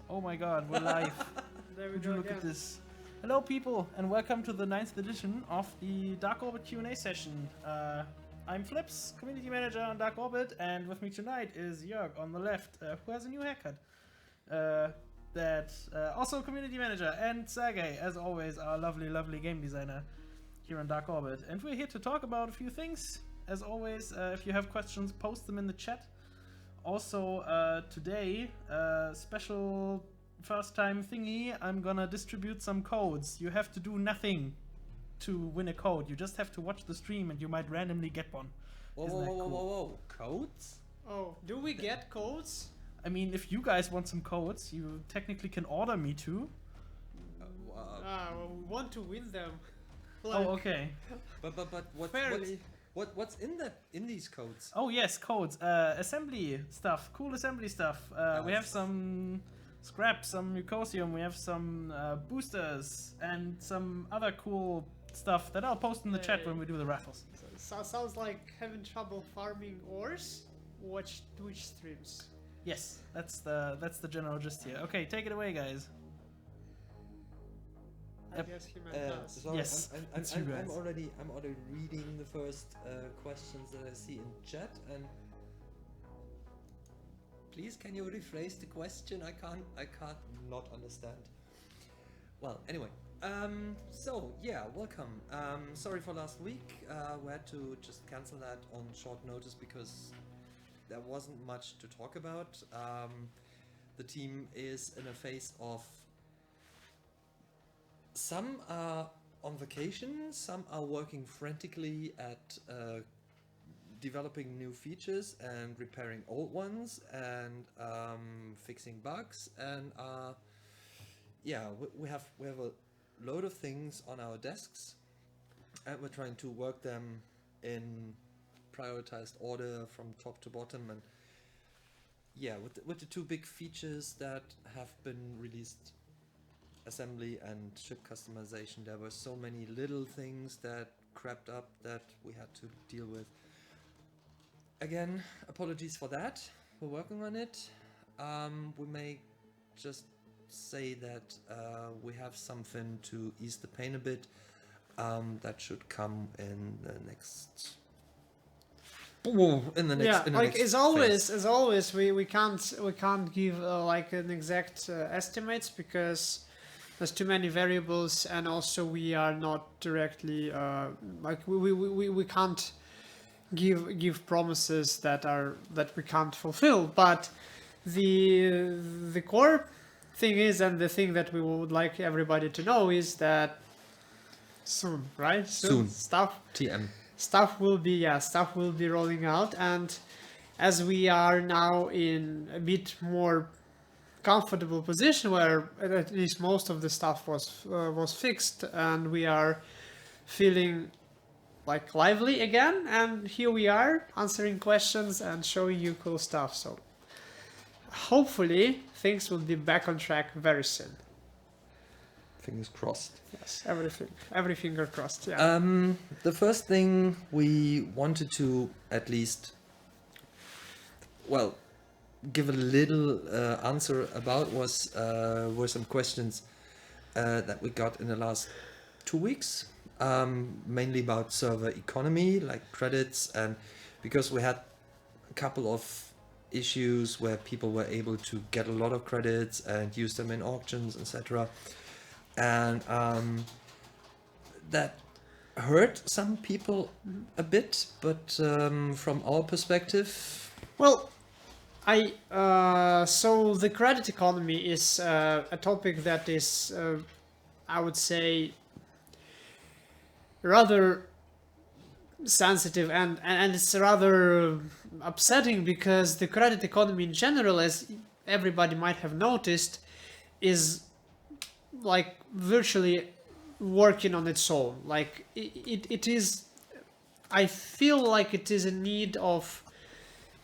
Oh my god, we're live. There we Would go you look again. at this? Hello people, and welcome to the 9th edition of the DarkOrbit Q&A session. I'm Flips, Community Manager on DarkOrbit, and with me tonight is Jörg on the left, who has a new haircut. Also Community Manager, and Sergey, as always, our lovely game designer here on DarkOrbit. And we're here to talk about a few things. As always, if you have questions, post them in the chat. Also, today, special first time thingy, I'm gonna distribute some codes. You have to do nothing to win a code. You just have to watch the stream and you might randomly get one. Whoa. Codes? Oh, do we get codes? I mean, if you guys want some codes, you technically can order me to. Well, we want to win them. Oh, okay. But Fairly. what's in these codes? Oh yes, codes. Assembly stuff. Cool assembly stuff. We have some scrap, some mucosium, we have some boosters, and some other cool stuff that I'll post in the chat when we do the raffles. So, sounds like having trouble farming ores. Watch Twitch streams. Yes, that's the general gist here. Okay, take it away, guys. I guess he meant us. Sorry, Yes, it's you guys. I'm already reading the first questions that I see in chat, and please can you rephrase the question? I can't not understand. Well, anyway, so yeah, welcome. Sorry for last week. We had to just cancel that on short notice because there wasn't much to talk about. The team is in a phase of, some are on vacation, some are working frantically at developing new features and repairing old ones and fixing bugs, and yeah, we have a load of things on our desks, and we're trying to work them in prioritized order from top to bottom. And yeah, with the two big features that have been released, assembly and ship customization, there were so many little things that crept up that we had to deal with. Again, apologies for that. We're working on it. We may just say that we have something to ease the pain a bit. That should come in the next. As always, we can't give like an exact estimates because there's too many variables, and also we are not directly we can't give promises that we can't fulfill. But the core thing is, and the thing that we would like everybody to know is that soon, right? Soon. Stuff will be rolling out, and as we are now in a bit more comfortable position where at least most of the stuff was fixed, and we are feeling like lively again, and here we are answering questions and showing you cool stuff. So hopefully things will be back on track very soon. Fingers crossed. Yes, every finger crossed. Yeah. The first thing we wanted to at least, well, give a little answer about were some questions that we got in the last 2 weeks, mainly about server economy, like credits, and because we had a couple of issues where people were able to get a lot of credits and use them in auctions, etc. And that hurt some people a bit, but from our perspective, well, so the credit economy is a topic that is, I would say, rather sensitive, and it's rather upsetting because the credit economy in general, as everybody might have noticed, is like virtually working on its own. Like it is, I feel like it is in need of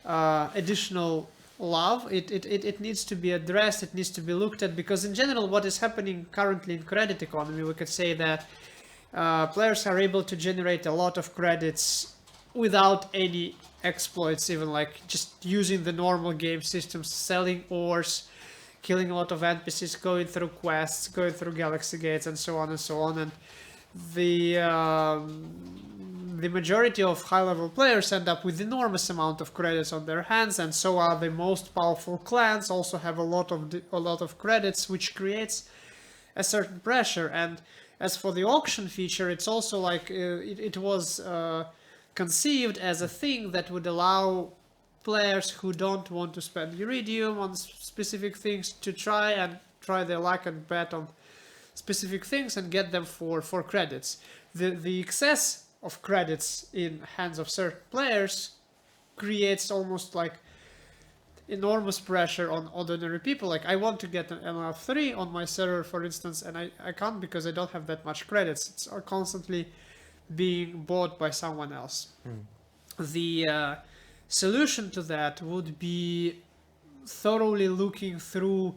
additional love. It needs to be addressed, it needs to be looked at, because in general what is happening currently in credit economy, we could say that players are able to generate a lot of credits without any exploits, even like just using the normal game systems, selling ores, killing a lot of NPCs, going through quests, going through galaxy gates, and so on and so on. And the majority of high-level players end up with enormous amount of credits on their hands, and so are the most powerful clans. Also have a lot of credits, which creates a certain pressure. And as for the auction feature, it's also like it was conceived as a thing that would allow players who don't want to spend Iridium on specific things to try their luck and bet on specific things and get them for credits. The excess of credits in hands of certain players creates almost like enormous pressure on ordinary people. Like, I want to get an MF3 on my server, for instance, and I can't because I don't have that much credits. It's constantly being bought by someone else. The solution to that would be thoroughly looking through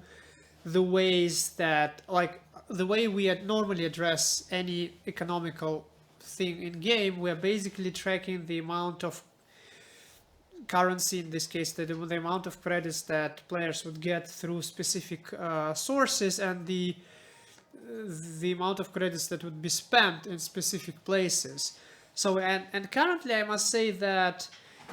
the ways that, like, the way we normally address any economical thing in game. We're basically tracking the amount of currency, in this case the amount of credits that players would get through specific sources, and the amount of credits that would be spent in specific places. So and currently I must say that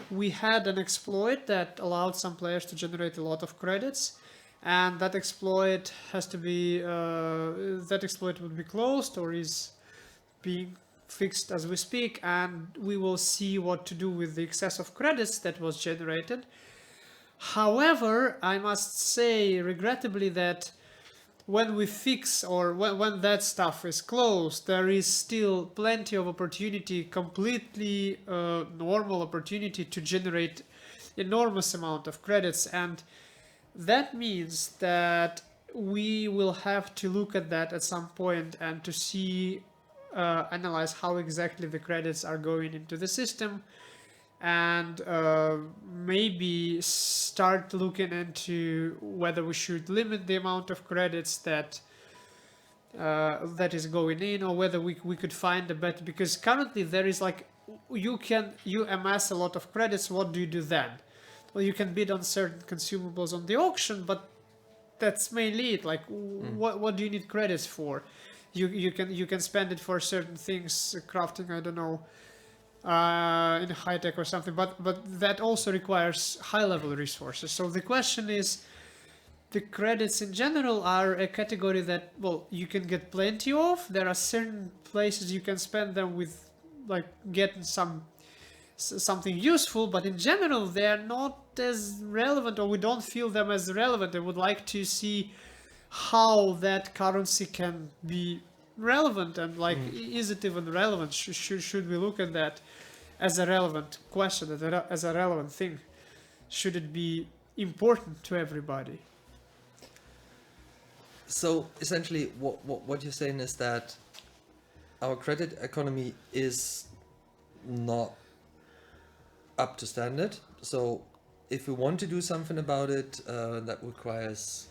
we had an exploit that allowed some players to generate a lot of credits, and that exploit has to be that exploit would be closed or is being fixed as we speak, and we will see what to do with the excess of credits that was generated. However, I must say regrettably that when we fix, or when that stuff is closed, there is still plenty of opportunity, completely normal opportunity to generate enormous amount of credits, and that means that we will have to look at that at some point and to see analyze how exactly the credits are going into the system, and maybe start looking into whether we should limit the amount of credits that is going in, or whether we could find a better, because currently there is like, you amass a lot of credits, what do you do then? Well, you can bid on certain consumables on the auction, but that's mainly it. Like, what do you need credits for? You can spend it for certain things, crafting, I don't know, in high tech or something, but that also requires high level resources. So the question is, the credits in general are a category that, well, you can get plenty of. There are certain places you can spend them with, like, getting something useful, but in general they are not as relevant, or we don't feel them as relevant. I would like to see how that currency can be relevant, and like, is it even relevant? Should we look at that as a relevant question, as a relevant thing? Should it be important to everybody? So essentially, what you're saying is that our credit economy is not up to standard. So if we want to do something about it, that requires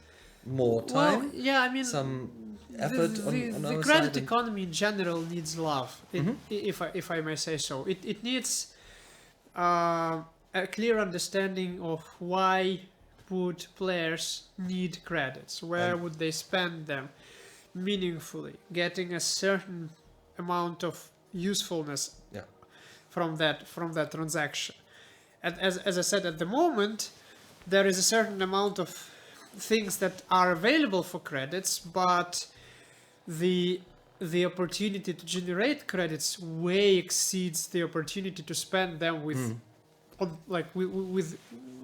more time. Well, yeah, I mean, some effort on the our credit side. economy in general needs love, if I may say so. It needs a clear understanding of why would players need credits, where would they spend them meaningfully, getting a certain amount of usefulness from that transaction. And as I said, at the moment there is a certain amount of things that are available for credits, but the opportunity to generate credits way exceeds the opportunity to spend them with with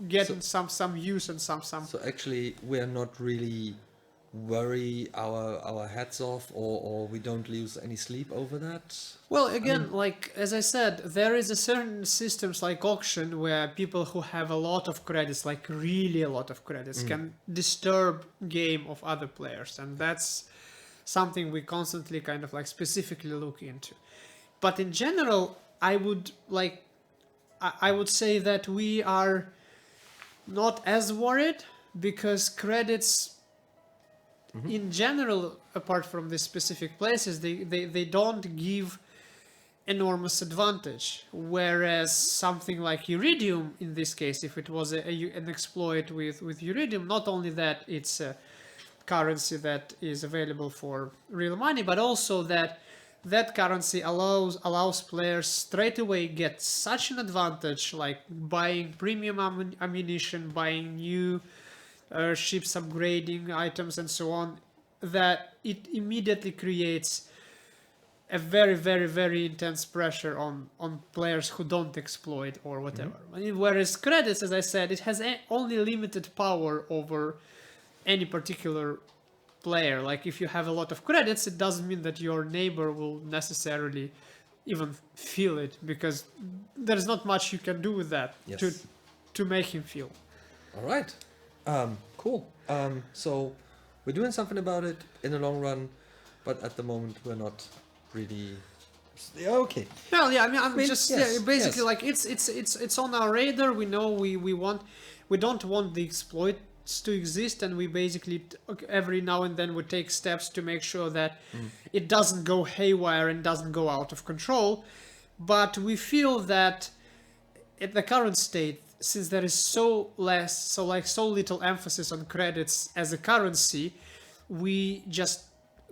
getting some use and some. So actually, we are not really worry our heads off, or we don't lose any sleep over that. Well, again, like as I said, there is a certain systems like auction where people who have a lot of credits, like really a lot of credits, can disturb game of other players, and that's something we constantly kind of like specifically look into. But in general, I would say that we are not as worried, because credits in general, apart from these specific places, they don't give enormous advantage. Whereas something like Iridium, in this case, if it was an exploit with Iridium, not only that it's a currency that is available for real money, but also that currency allows players straight away get such an advantage, like buying premium ammunition, buying new ships, upgrading items, and so on, that it immediately creates a very, very, very intense pressure on players who don't exploit or whatever. I mean, whereas credits, as I said, it has only limited power over any particular player. Like if you have a lot of credits, it doesn't mean that your neighbor will necessarily even feel it, because there's not much you can do with that to make him feel. All right. Cool. So we're doing something about it in the long run, but at the moment we're not really. Yeah, okay. Well, yeah. I mean, just yes, basically yes. like it's on our radar. We know we don't want the exploits to exist, and we basically every now and then we take steps to make sure that it doesn't go haywire and doesn't go out of control. But we feel that at the current state, since there is so little emphasis on credits as a currency, we just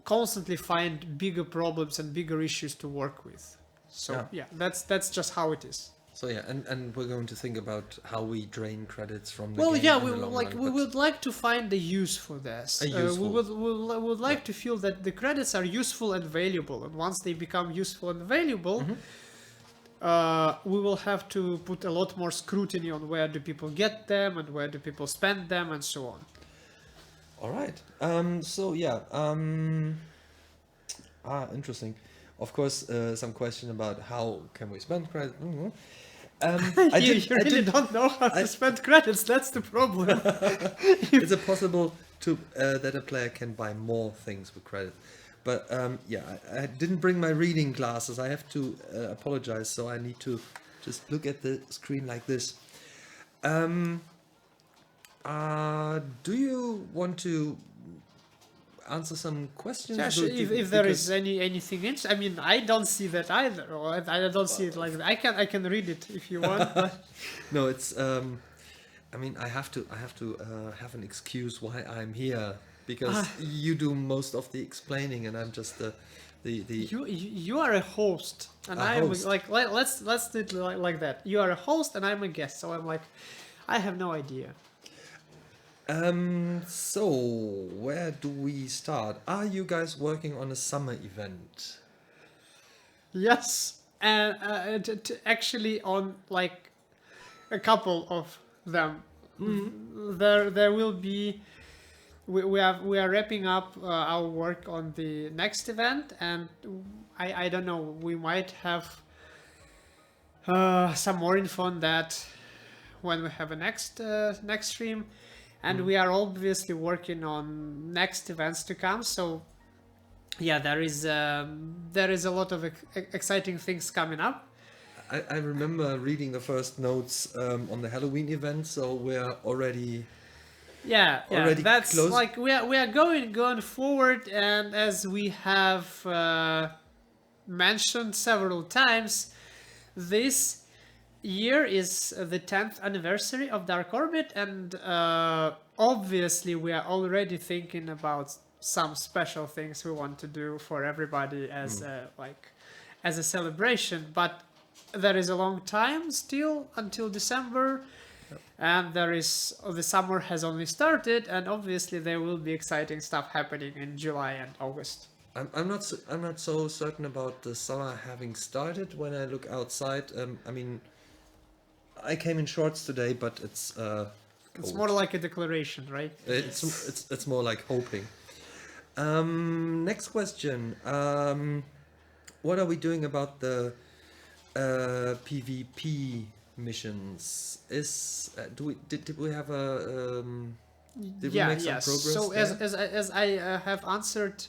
constantly find bigger problems and bigger issues to work with. So yeah, that's just how it is. So yeah, and we're going to think about how we drain credits from the Well, game yeah, in we the long like run, we but- would like to find a use for this. We would like to feel that the credits are useful and valuable, and once they become useful and valuable, we will have to put a lot more scrutiny on where do people get them and where do people spend them and so on. All right. So yeah. Interesting. Of course, some question about how can we spend credit. You really don't know how to spend credits. That's the problem. Is it possible to that a player can buy more things with credit? But yeah, I didn't bring my reading glasses. I have to apologize, so I need to just look at the screen like this. Do you want to answer some questions? Yeah, sure, if there is anything interesting. I mean, I don't see that either, or I don't see it like that. I can read it if you want. But No, it's. I mean, I have to have an excuse why I'm here, because you do most of the explaining, and I'm just the. you are a host, and I'm host. like let's do it like that. You are a host, and I'm a guest, so I'm like, I have no idea. So where do we start? Are you guys working on a summer event? Yes, and actually on like a couple of them. There will be. We are wrapping up our work on the next event, and I don't know. We might have some more info on that when we have a next stream. And we are obviously working on next events to come. So, yeah, there is a lot of exciting things coming up. I remember reading the first notes on the Halloween event, so we're already. Yeah, Already that's close. like we are going forward, and as we have mentioned several times, this year is the 10th anniversary of DarkOrbit, and obviously we are already thinking about some special things we want to do for everybody as a celebration. But there is a long time still until December, and the summer has only started, and obviously there will be exciting stuff happening in July and August. I'm not so certain about the summer having started. When I look outside, I mean, I came in shorts today, but it's It's cold. more like a declaration, right? It's more like hoping. Next question. What are we doing about the PvP missions? Did we have a did we make some progress? So there? as I have answered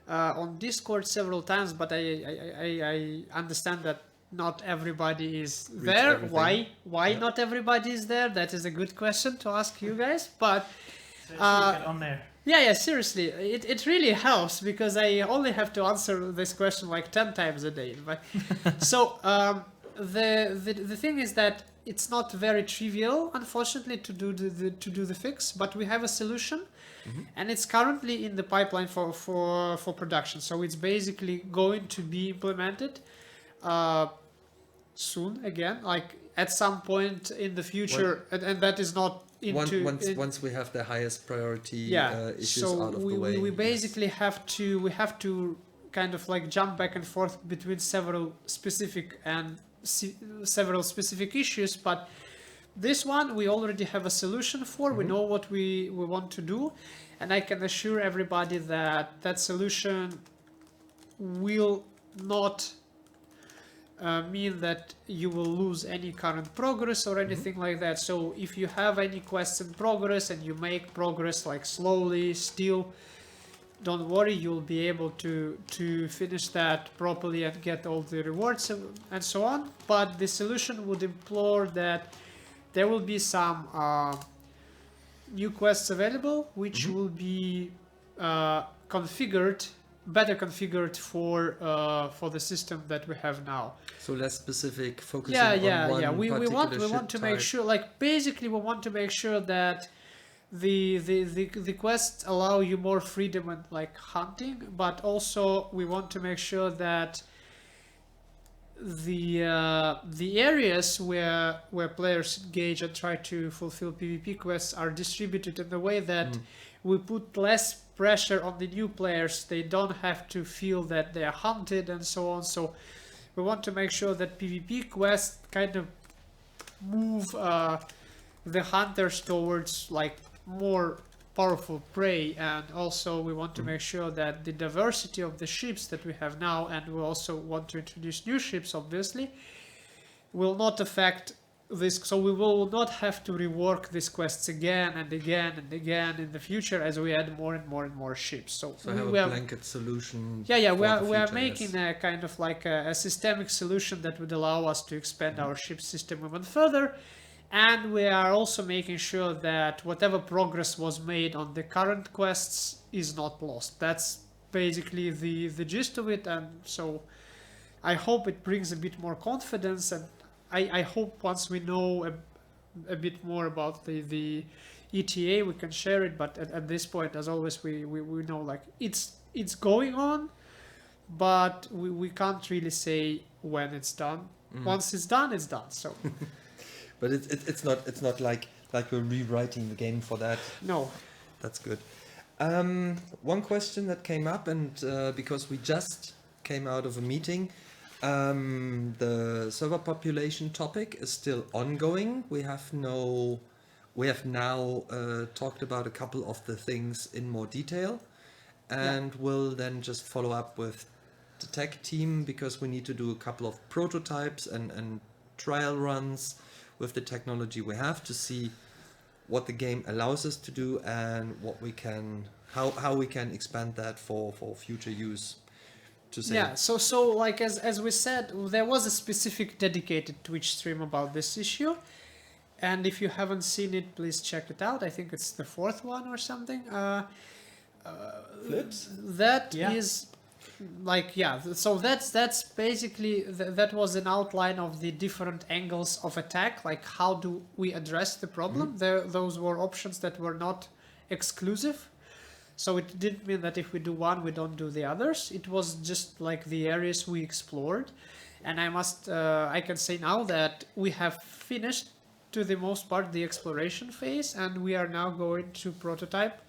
on Discord several times, but I understand that not everybody is there. everything. Why not everybody is there? That is a good question to ask you guys. But Get on there. Yeah, seriously, it really helps because I only have to answer this question like 10 times a day. But so the thing is that it's not very trivial, unfortunately, to do the fix, but we have a solution, and it's currently in the pipeline for production. So it's basically going to be implemented soon again, like at some point in the future, and that is not into once we have the highest priority issues so out of the way. we basically have to kind of like jump back and forth between several specific issues, but this one we already have a solution for. We know what we want to do, and I can assure everybody that solution will not mean that you will lose any current progress or anything like that. So if you have any quests in progress and you make progress like slowly still, don't worry, you'll be able to finish that properly and get all the rewards and so on. But the solution would implore that there will be some new quests available which will be better configured for the system that we have now. So less specific, focusing on one We particular want to ship make type. sure, like basically we want to make sure that the quests allow you more freedom and like hunting, but also we want to make sure that the areas where players engage and try to fulfill PvP quests are distributed in the way that we put less pressure on the new players. They don't have to feel that they are hunted and so on. So we want to make sure that PvP quests kind of move the hunters towards like more powerful prey, and also we want to make sure that the diversity of the ships that we have now, and we also want to introduce new ships obviously, will not affect this. So we will not have to rework these quests again and again and again in the future as we add more and more and more ships. So have a blanket solution. We are future, making yes. a kind of like a systemic solution that would allow us to expand our ship system even further. And we are also making sure that whatever progress was made on the current quests is not lost. That's basically the gist of it. And so I hope it brings a bit more confidence, and I hope once we know a bit more about the ETA, we can share it. But at this point, as always, we know like it's going on, but we can't really say when it's done. Once it's done, it's done. So. But it's not like we're rewriting the game for that. No. That's good. One question that came up, and because we just came out of a meeting, the server population topic is still ongoing. We have now talked about a couple of the things in more detail, and we'll then just follow up with the tech team, because we need to do a couple of prototypes and trial runs with the technology we have to see what the game allows us to do and what we can, how we can expand that for future use. To say. Yeah, so like as we said, there was a specific dedicated Twitch stream about this issue, and if you haven't seen it, please check it out. I think it's the 4th one or something. Flips? That is like, so that's basically that was an outline of the different angles of attack, like how do we address the problem. Those were options that were not exclusive, so it didn't mean that if we do one we don't do the others. It was just like the areas we explored, and I can say now that we have finished to the most part the exploration phase, and we are now going to prototype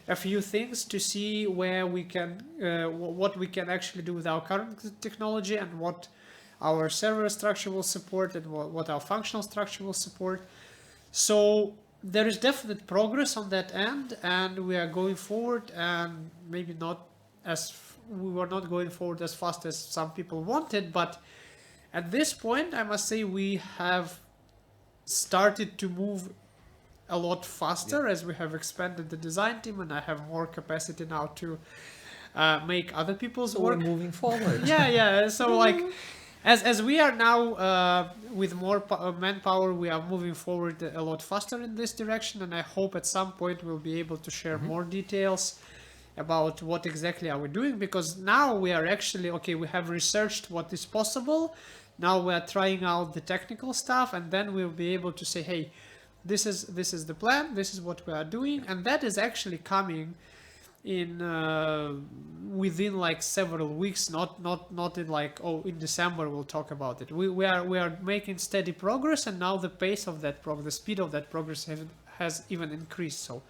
a few things to see where we can, what we can actually do with our current technology, and what our server structure will support, and what our functional structure will support. So there is definite progress on that end, and we are going forward, and maybe not as we were not going forward as fast as some people wanted, but at this point I must say we have started to move a lot faster as we have expanded the design team, and I have more capacity now to make other people's work. We're moving forward. So like as we are now with more manpower, we are moving forward a lot faster in this direction, and I hope at some point we'll be able to share more details about what exactly are we doing, because now we are actually okay. We have researched what is possible. Now we are trying out the technical stuff, and then we'll be able to say, hey, this is the plan. This is what we are doing, and that is actually coming in within like several weeks, not in like, oh, in December we'll talk about it. We are making steady progress, and now the pace of that the speed of that progress has even increased. So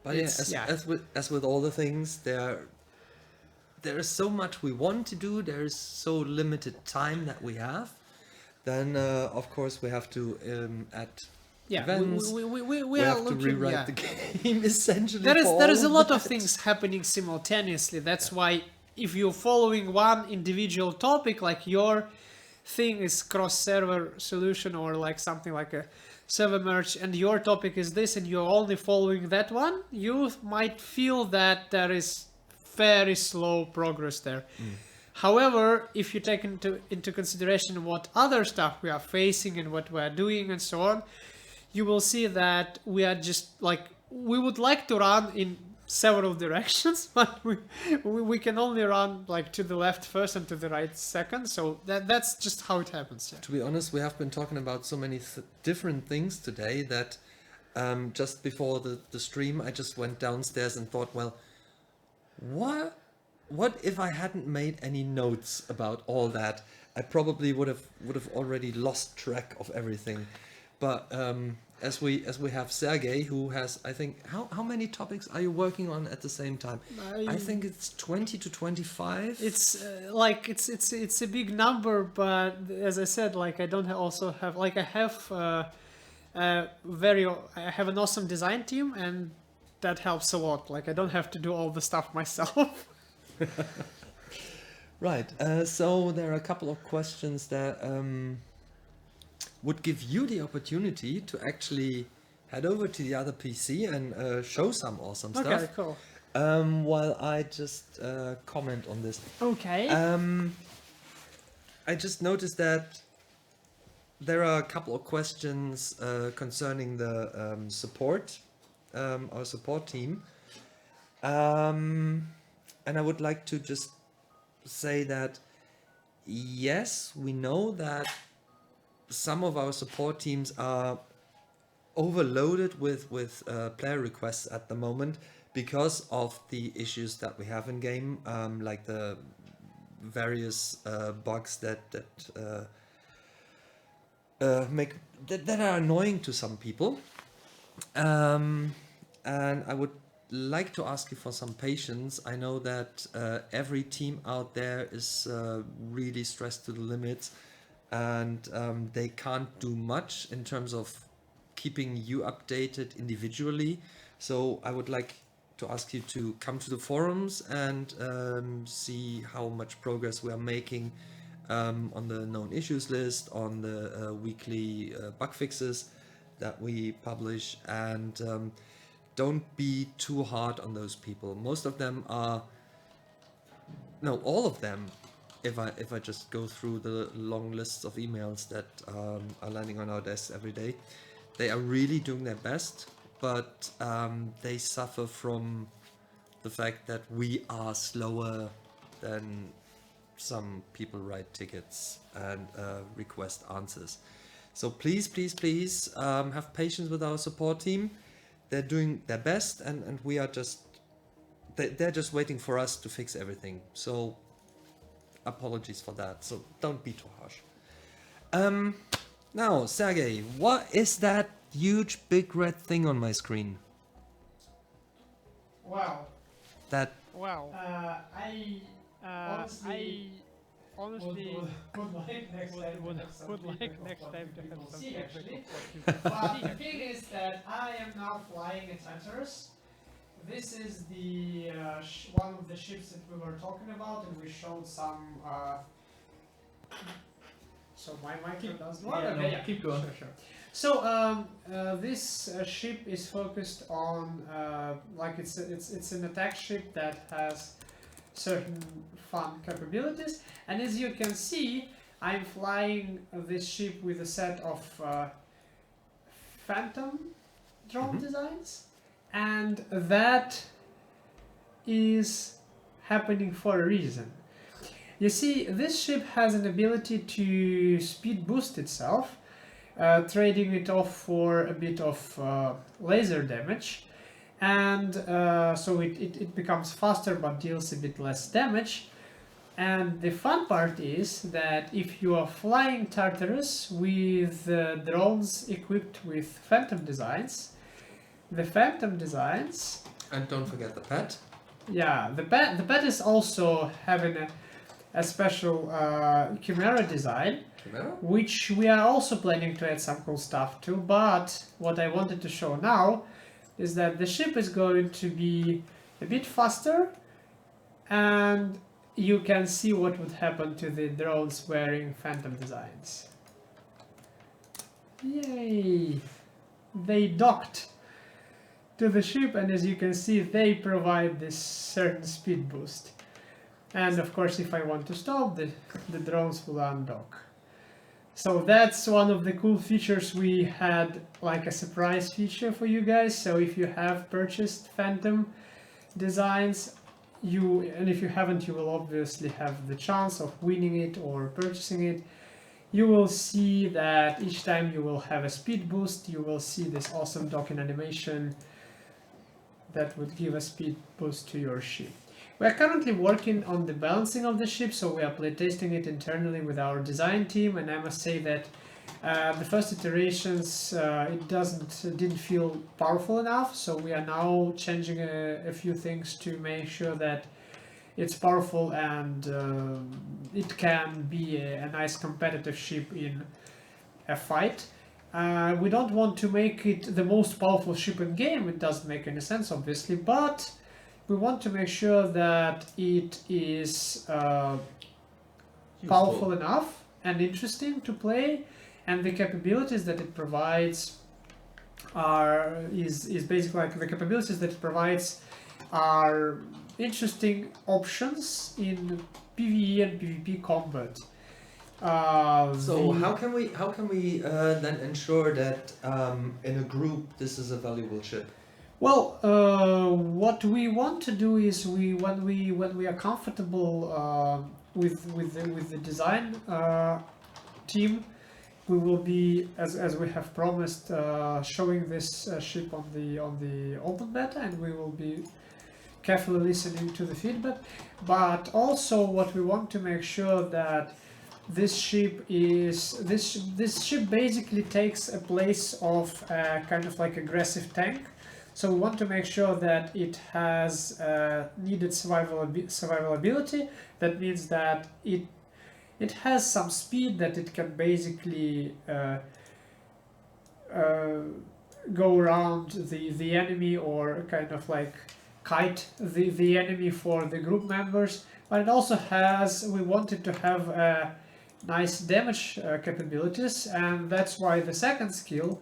but yeah, as with all the things, there is so much we want to do. There is so limited time that we have. Then of course we have to add events. We have to rewrite the game essentially. There is a lot of things happening simultaneously. That's why if you're following one individual topic, like your thing is cross-server solution or like something like a server merge, and your topic is this, and you're only following that one, you might feel that there is very slow progress there. However, if you take into consideration what other stuff we are facing and what we are doing and so on, you will see that we are just like, we would like to run in several directions, but we can only run like to the left first and to the right second. So that's just how it happens. Yeah. To be honest, we have been talking about so many different things today that just before the stream, I just went downstairs and thought, well, what if I hadn't made any notes about all that? I probably would have already lost track of everything. But as we have Sergey, who has, I think, how many topics are you working on at the same time? I think it's 20 to 25. It's like it's a big number, but as I said, like I don't also have, like I have I have an awesome design team, and that helps a lot. Like I don't have to do all the stuff myself. Right. So there are a couple of questions that would give you the opportunity to actually head over to the other PC and show some awesome stuff. Okay, cool. While I just comment on this. Okay. I just noticed that there are a couple of questions concerning the support, our support team. And I would like to just say that, yes, we know that some of our support teams are overloaded with player requests at the moment because of the issues that we have in game, like the various bugs that are annoying to some people. And I would like to ask you for some patience. I know that every team out there is really stressed to the limits, and they can't do much in terms of keeping you updated individually. So I would like to ask you to come to the forums and see how much progress we are making on the known issues list, on the weekly bug fixes that we publish, and don't be too hard on those people. Most of them are, no, all of them, if I just go through the long lists of emails that are landing on our desks every day, they are really doing their best, but they suffer from the fact that we are slower than some people write tickets and request answers. So please, please, please have patience with our support team. They're doing their best, and we are just, they're just waiting for us to fix everything. So apologies for that. So don't be too harsh. Now, Sergey, what is that huge big red thing on my screen? Wow. That. Wow. I honestly would like next time to have some feedback actually. But the thing is that I am now flying a Tartarus. This is the one of the ships that we were talking about, and we showed some. So my mic does not. Yeah, Okay, no, keep going. Sure. So this ship is focused on like it's an attack ship that has certain fun capabilities, and as you can see, I'm flying this ship with a set of phantom drone designs, and that is happening for a reason. You see, this ship has an ability to speed boost itself, trading it off for a bit of laser damage, and so it becomes faster but deals a bit less damage. And the fun part is that if you are flying Tartarus with drones equipped with phantom designs, the phantom designs... And don't forget the pet. Yeah, the pet is also having a special Chimera design, Chimera? which we are also planning to add some cool stuff to, but what I wanted to show now is that the ship is going to be a bit faster, and you can see what would happen to the drones wearing phantom designs. Yay! They docked to the ship, and as you can see, they provide this certain speed boost. And of course, if I want to stop, the drones will undock. So that's one of the cool features we had, like a surprise feature for you guys. So if you have purchased phantom designs, and if you haven't, you will obviously have the chance of winning it or purchasing it. You will see that each time you will have a speed boost, you will see this awesome docking animation that would give a speed boost to your ship. We are currently working on the balancing of the ship, so we are playtesting it internally with our design team, and I must say that the first iterations it didn't feel powerful enough, so we are now changing a few things to make sure that it's powerful and it can be a nice competitive ship in a fight. We don't want to make it the most powerful ship in game, it doesn't make any sense obviously, but we want to make sure that it is powerful enough and interesting to play, and the capabilities that it provides is basically like the capabilities that it provides are interesting options in PvE and PvP combat. So how can we then ensure that in a group this is a valuable ship? Well, what we want to do is when we are comfortable with the design team, we will be, as we have promised, showing this ship on the open beta, and we will be carefully listening to the feedback. But also, what we want to make sure that this ship basically takes a place of a kind of like aggressive tank. So we want to make sure that it has needed survivability. That means that it has some speed, that it can basically go around the enemy, or kind of like kite the enemy for the group members. But it also we wanted to have nice damage capabilities, and that's why the second skill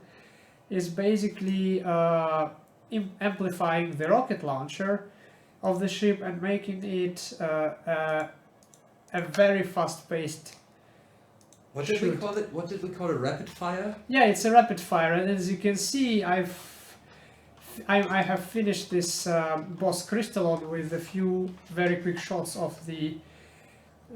is basically amplifying the rocket launcher of the ship and making it a very fast-paced. What did we call it? What did we call it? Rapid fire? Yeah, it's a rapid fire, and as you can see, I have finished this boss Crystallon with a few very quick shots of the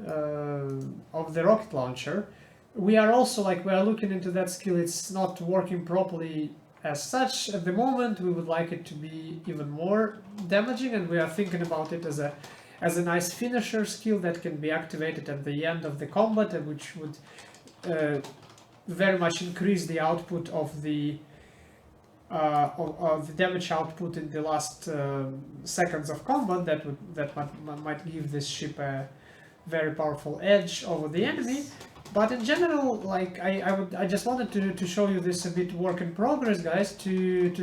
rocket launcher. We are looking into that skill. It's not working properly as such at the moment. We would like it to be even more damaging, and we are thinking about it as a nice finisher skill that can be activated at the end of the combat, and which would very much increase the output of the damage output in the last seconds of combat. That might give this ship a very powerful edge over the enemy. But in general, like I just wanted to show you this a bit work in progress, guys, to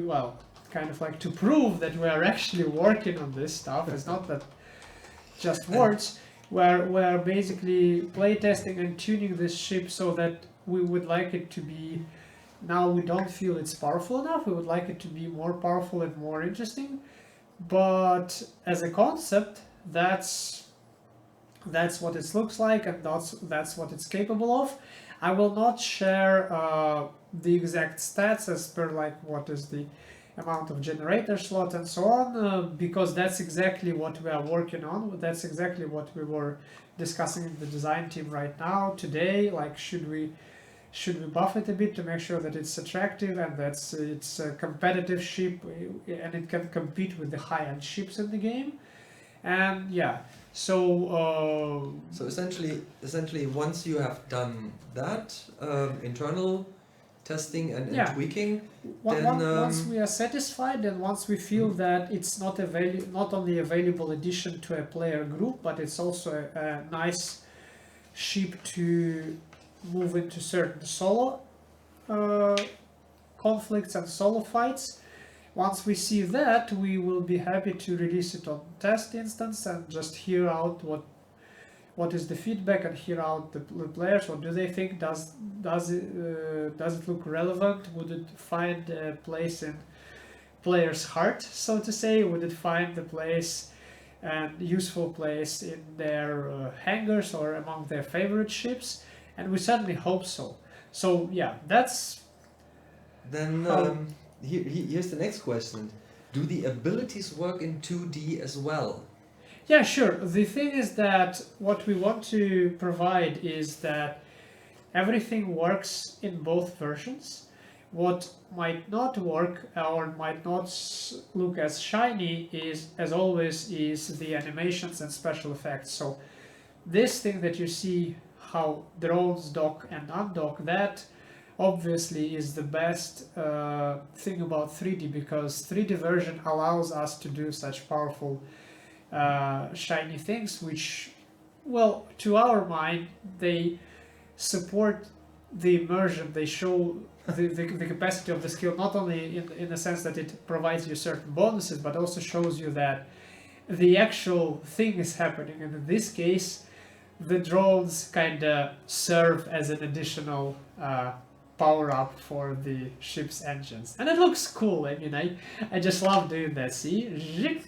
well, kind of like to prove that we are actually working on this stuff. It's not that just words. We're basically playtesting and tuning this ship so that we would like it to be. Now we don't feel it's powerful enough. We would like it to be more powerful and more interesting. But as a concept, that's That's what it looks like, and that's what it's capable of. I will not share the exact stats as per like what is the amount of generator slot and so on, because that's exactly what we are working on. That's exactly what we were discussing in the design team right now today. Like, should we buff it a bit to make sure that it's attractive and that it's a competitive ship and it can compete with the high-end ships in the game. And yeah, so So essentially, once you have done that internal testing and Yeah. tweaking, Once then we are satisfied, and once we feel that it's not only available addition to a player group, but it's also a nice ship to move into certain solo conflicts and solo fights. Once we see that, we will be happy to release it on test instance and just hear out what is the feedback and hear out the players. What do they think? Does it look relevant? Would it find a place in players' heart, so to say? Would it find the place and useful place in their hangars or among their favorite ships? And we certainly hope so. So yeah, that's then how- here's the next question: do the abilities work in 2D as well? Yeah, sure. The thing is that what we want to provide is that everything works in both versions. What might not work or might not look as shiny is, as always, is the animations and special effects. So this thing that you see, how drones dock and undock, that obviously is the best thing about 3D, because 3D version allows us to do such powerful shiny things, which, well, to our mind, they support the immersion. They show the capacity of the skill, not only in the sense that it provides you certain bonuses, but also shows you that the actual thing is happening. And in this case, the drones kind of serve as an additional power up for the ship's engines, and it looks cool. I mean, I just love doing that. See.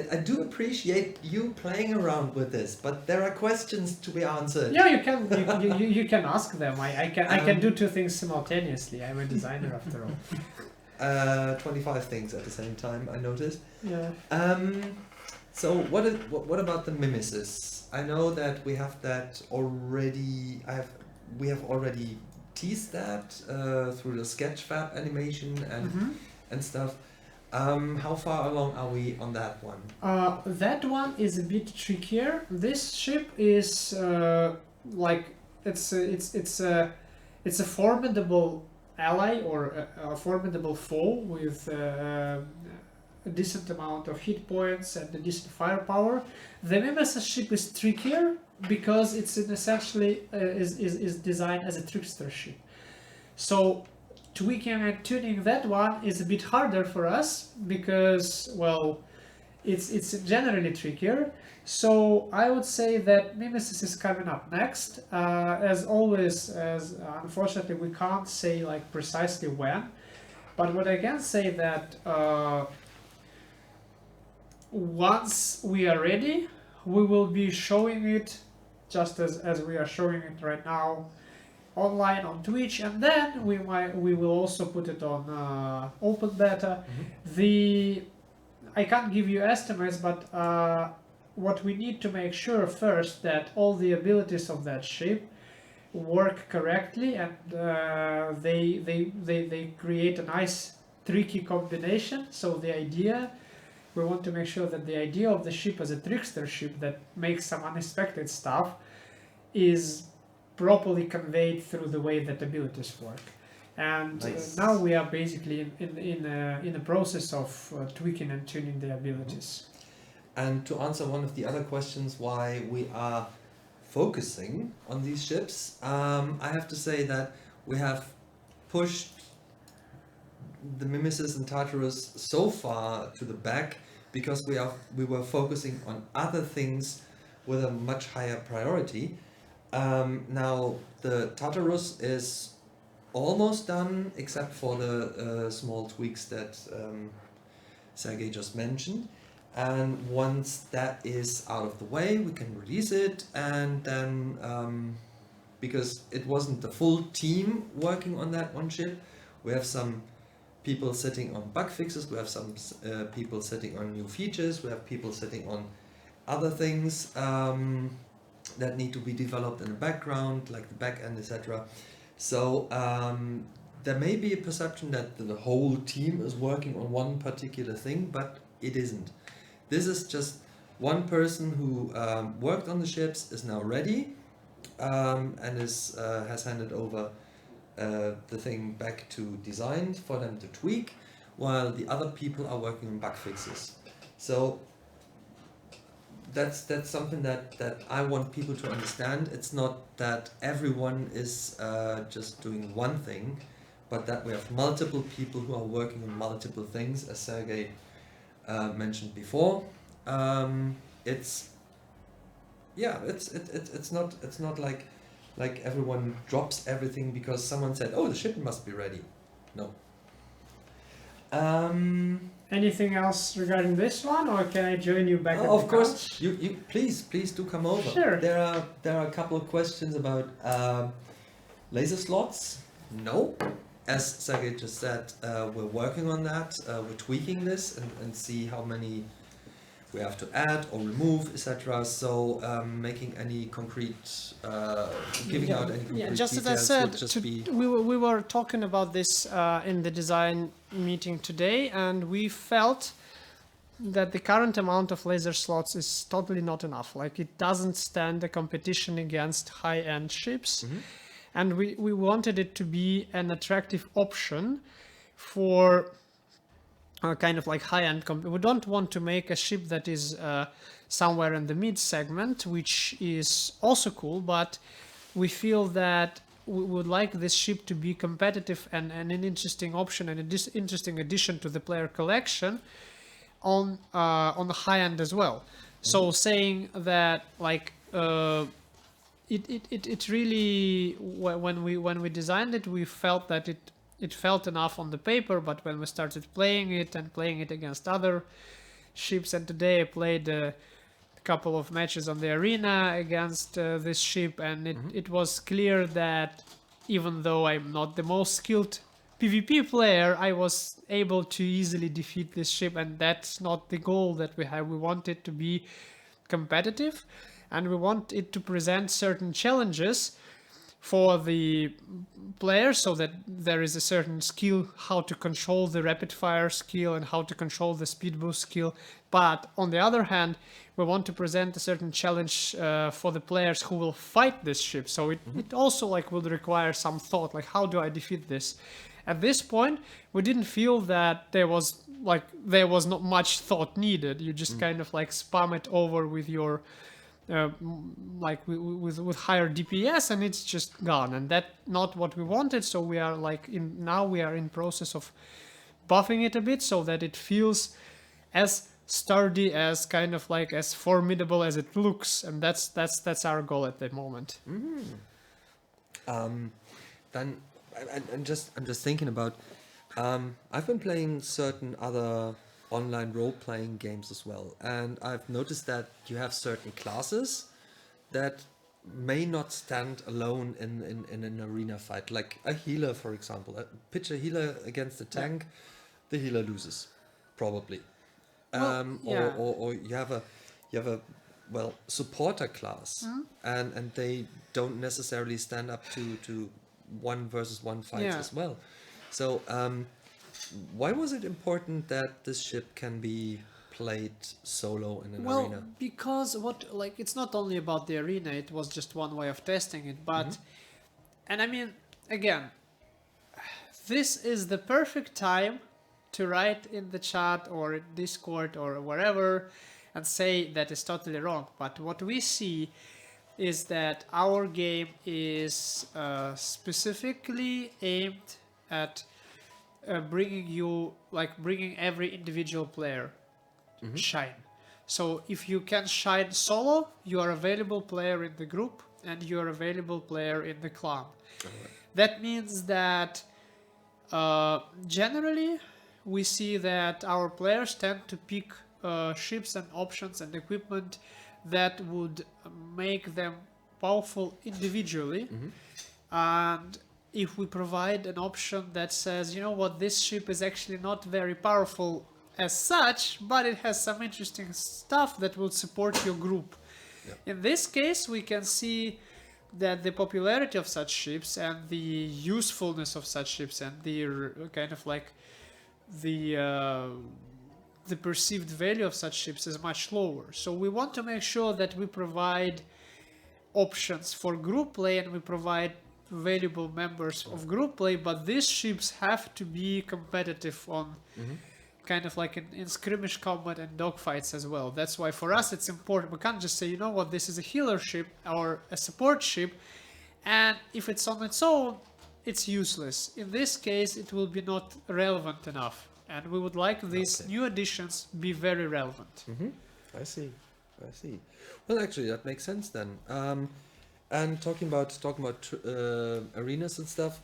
I do appreciate you playing around with this, but there are questions to be answered. Yeah, you can ask them. I can do two things simultaneously. I'm a designer after all. 25 things at the same time, I noticed. Yeah. So what about the Mimesis? I know that we have that already. We have already teased that through the Sketchfab animation and stuff. How far along are we on that one? That one is a bit trickier. This ship is like it's a formidable ally or a formidable foe with a decent amount of hit points and a decent firepower. The Mimesis ship is trickier because it's essentially is designed as a trickster ship. So tweaking and tuning that one is a bit harder for us because, well, it's generally trickier. So I would say that Mimesis is coming up next. As always, unfortunately we can't say like precisely when, but what I can say that once we are ready, we will be showing it just as we are showing it right now online on Twitch, and then we will also put it on open beta. I can't give you estimates, but what we need to make sure first that all the abilities of that ship work correctly, and they create a nice tricky combination. So we want to make sure that the idea of the ship as a trickster ship that makes some unexpected stuff is properly conveyed through the way that abilities work. And Nice. now we are basically in a process of tweaking and tuning the abilities. And to answer one of the other questions, why we are focusing on these ships, I have to say that we have pushed the Mimesis and Tartarus so far to the back because we were focusing on other things with a much higher priority. Now the Tartarus is almost done, except for the small tweaks that Sergey just mentioned. and once that is out of the way, we can release it, and then because it wasn't the full team working on that one ship, we have some people sitting on bug fixes, we have some people sitting on new features, we have people sitting on other things that need to be developed in the background, like the back end, etc. So there may be a perception that the whole team is working on one particular thing, but it isn't. This is just one person who worked on the ships, is now ready, and has handed over the thing back to design for them to tweak, while the other people are working on bug fixes. So that's something that I want people to understand. It's not that everyone is just doing one thing, but that we have multiple people who are working on multiple things, as Sergey mentioned before. It's not like everyone drops everything because someone said, "Oh, the ship must be ready." No. Anything else regarding this one, or can I join you back? Of course, you please do come over. Sure. There are a couple of questions about laser slots. No, as Sergey just said, we're working on that. We're tweaking this and see how many we have to add or remove, etc. So making any concrete, giving out any concrete just details as I said, would just be... we were talking about this in the design meeting today, and we felt that the current amount of laser slots is totally not enough. Like, it doesn't stand a competition against high-end ships. Mm-hmm. And we wanted it to be an attractive option for kind of like high-end. We don't want to make a ship that is somewhere in the mid segment, which is also cool, but we feel that we would like this ship to be competitive and an interesting option and an interesting addition to the player collection on the high end as well. So saying that, like, it really, when we designed it, we felt that it felt enough on the paper, but when we started playing it against other ships, and today I played a couple of matches on the arena against this ship, and it was clear that even though I'm not the most skilled PvP player, I was able to easily defeat this ship, and that's not the goal that we have. We want it to be competitive, and we want it to present certain challenges for the players, so that there is a certain skill how to control the rapid fire skill and how to control the speed boost skill. But on the other hand, we want to present a certain challenge for the players who will fight this ship. So it also like will require some thought, like, how do I defeat this? At this point, we didn't feel that there was not much thought needed. You just kind of like spam it over with your with higher DPS, and it's just gone, and that's not what we wanted. So we are in process of buffing it a bit so that it feels as sturdy, as kind of like as formidable as it looks, and that's our goal at the moment. Then I'm just thinking about I've been playing certain other online role-playing games as well, and I've noticed that you have certain classes that may not stand alone in an arena fight, like a healer, for example. Pitch a healer against a tank, the healer loses probably. Or you have a supporter class, and they don't necessarily stand up to 1 versus 1 fights as well. So why was it important that this ship can be played solo in an arena? Because it's not only about the arena, it was just one way of testing it, but and I mean, again, this is the perfect time to write in the chat or Discord or wherever and say that is totally wrong. But what we see is that our game is specifically aimed at bringing every individual player shine. So if you can shine solo, you are a valuable player in the group and you are a valuable player in the clan. That means that generally we see that our players tend to pick ships and options and equipment that would make them powerful individually. And if we provide an option that says, you know what, this ship is actually not very powerful as such, but it has some interesting stuff that will support your group. In this case, we can see that the popularity of such ships and the usefulness of such ships and the kind of like the perceived value of such ships is much lower. So we want to make sure that we provide options for group play and we provide valuable members of group play, but these ships have to be competitive on kind of like in skirmish combat and dogfights as well. That's why for us it's important. We can't just say, you know what, this is a healer ship or a support ship, and if it's on its own, it's useless. In this case, it will be not relevant enough, and we would like these new additions be very relevant. I see. Well, actually, that makes sense then. And talking about arenas and stuff.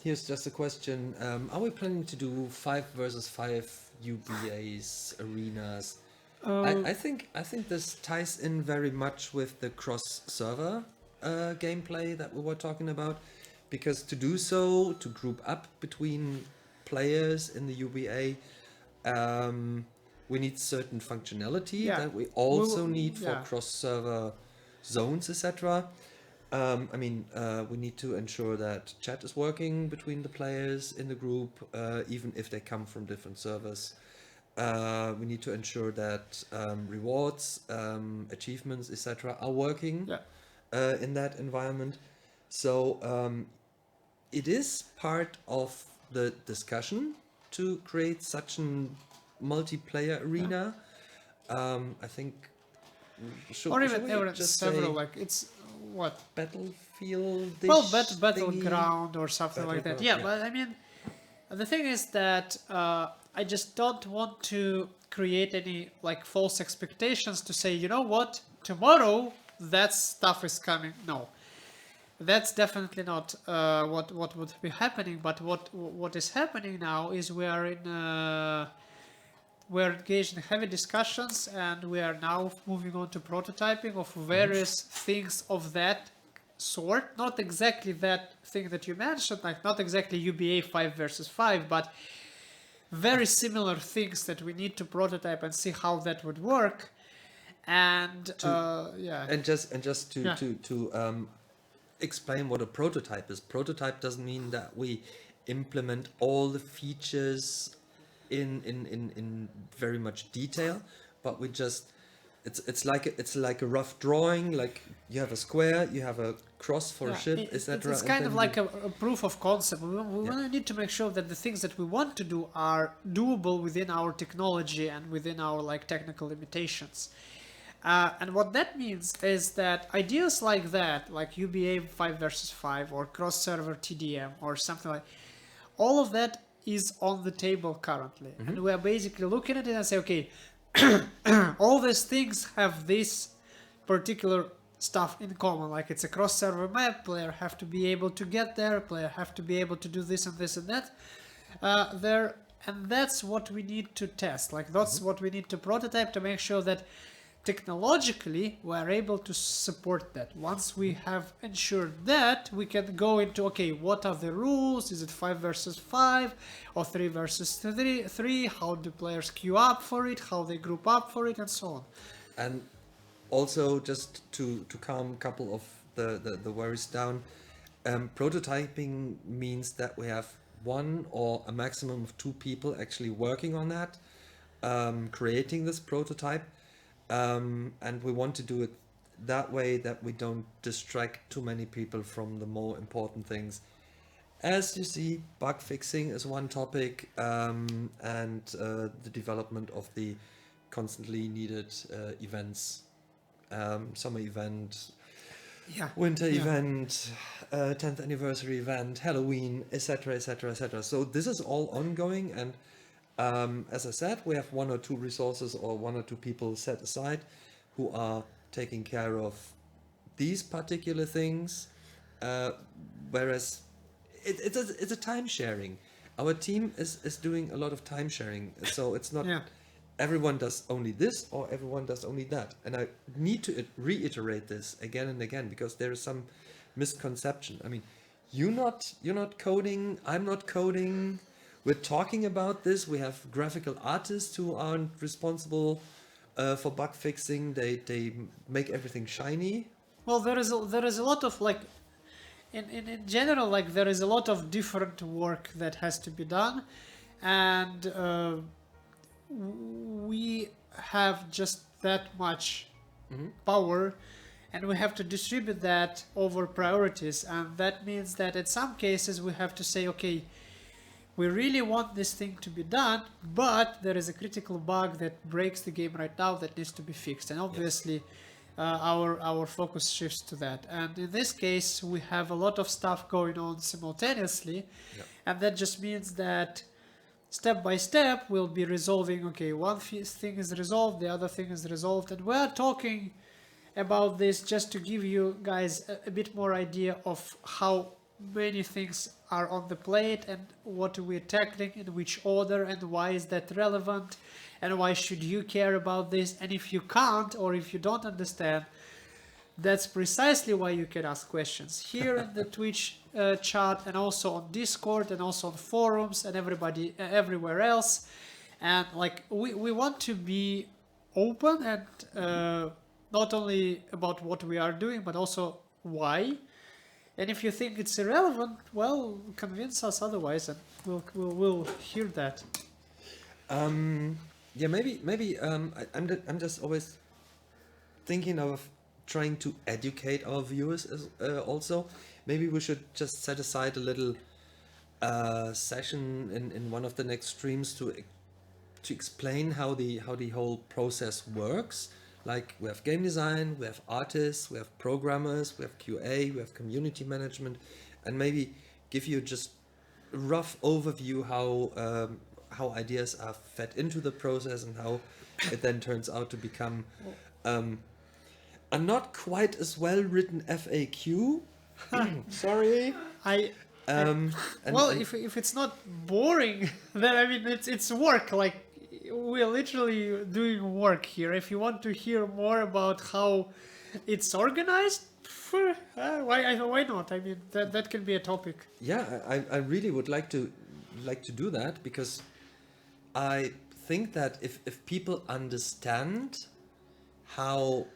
Here's just a question. Are we planning to do 5 versus 5 UBAs, arenas? I think this ties in very much with the cross-server gameplay that we were talking about. Because to do so, to group up between players in the UBA, we need certain functionality that we also need for cross-server zones, etc. We need to ensure that chat is working between the players in the group, even if they come from different servers. We need to ensure that rewards, achievements, etc. are working in that environment. So it is part of the discussion to create such a multiplayer arena. I think... Or even there were several, like it's... What? Battlefield? Well, battleground or something like that. Yeah, but I mean, the thing is that I just don't want to create any like false expectations to say, you know what, tomorrow that stuff is coming. No, that's definitely not what would be happening. But what is happening now is we're engaged in heavy discussions, and we are now moving on to prototyping of various things of that sort. Not exactly that thing that you mentioned, like not exactly UBA 5 versus 5, but very similar things that we need to prototype and see how that would work. And just to explain what a prototype is. Prototype doesn't mean that we implement all the features in very much detail, but we just it's like a rough drawing. Like you have a square, you have a cross for a ship, etc. It's kind of like a proof of concept. We need to make sure that the things that we want to do are doable within our technology and within our like technical limitations. And what that means is that ideas like that, like UBA 5 versus 5 or cross-server TDM or something like, all of that is on the table currently, and we are basically looking at it and say, okay, all these things have this particular stuff in common, like it's a cross-server map, player have to be able to get there, player have to be able to do this and this and that there, and that's what we need to test, like that's what we need to prototype to make sure that technologically we are able to support that. Once we have ensured that, we can go into, okay, what are the rules? Is it 5 versus 5 or 3 versus 3? How do players queue up for it? How they group up for it, and so on. And also, just to calm a couple of the worries down, prototyping means that we have 1 or a maximum of 2 people actually working on that, creating this prototype. And we want to do it that way that we don't distract too many people from the more important things. As you see, bug fixing is one topic, and the development of the constantly needed events, summer event, winter event, 10th anniversary event, Halloween, etc., etc., etc. So this is all ongoing, and as I said, we have 1 or 2 resources or 1 or 2 people set aside who are taking care of these particular things, whereas it's a time sharing. Our team is doing a lot of time sharing, so it's not everyone does only this or everyone does only that. And I need to reiterate this again and again because there is some misconception. I mean, you're not coding, I'm not coding. We're talking about this. We have graphical artists who aren't responsible for bug fixing. They make everything shiny. Well, there is a lot of like, in general, like there is a lot of different work that has to be done, and we have just that much power, and we have to distribute that over priorities, and that means that in some cases we have to say, okay, we really want this thing to be done, but there is a critical bug that breaks the game right now that needs to be fixed, and obviously our focus shifts to that. And in this case, we have a lot of stuff going on simultaneously, and that just means that step by step we'll be resolving, okay, one thing is resolved, the other thing is resolved, and we're talking about this just to give you guys a bit more idea of how many things are on the plate and what we're tackling in which order and why is that relevant and why should you care about this. And if you can't or if you don't understand, that's precisely why you can ask questions here in the Twitch chat, and also on Discord, and also on forums, and everywhere else. And like we want to be open and not only about what we are doing but also why. And if you think it's irrelevant, well, convince us otherwise, and we'll hear that. Yeah, maybe I'm just always thinking of trying to educate our viewers also. Maybe we should just set aside a little session in one of the next streams to explain how the whole process works. Like, we have game design, we have artists, we have programmers, we have QA, we have community management, and maybe give you just a rough overview how ideas are fed into the process and how it then turns out to become a not quite as well written FAQ. Sorry. If it's not boring, then I mean it's work. Like, we're literally doing work here. If you want to hear more about how it's organized, why not? I mean, that can be a topic. Yeah, I really would like to do that, because I think that if people understand how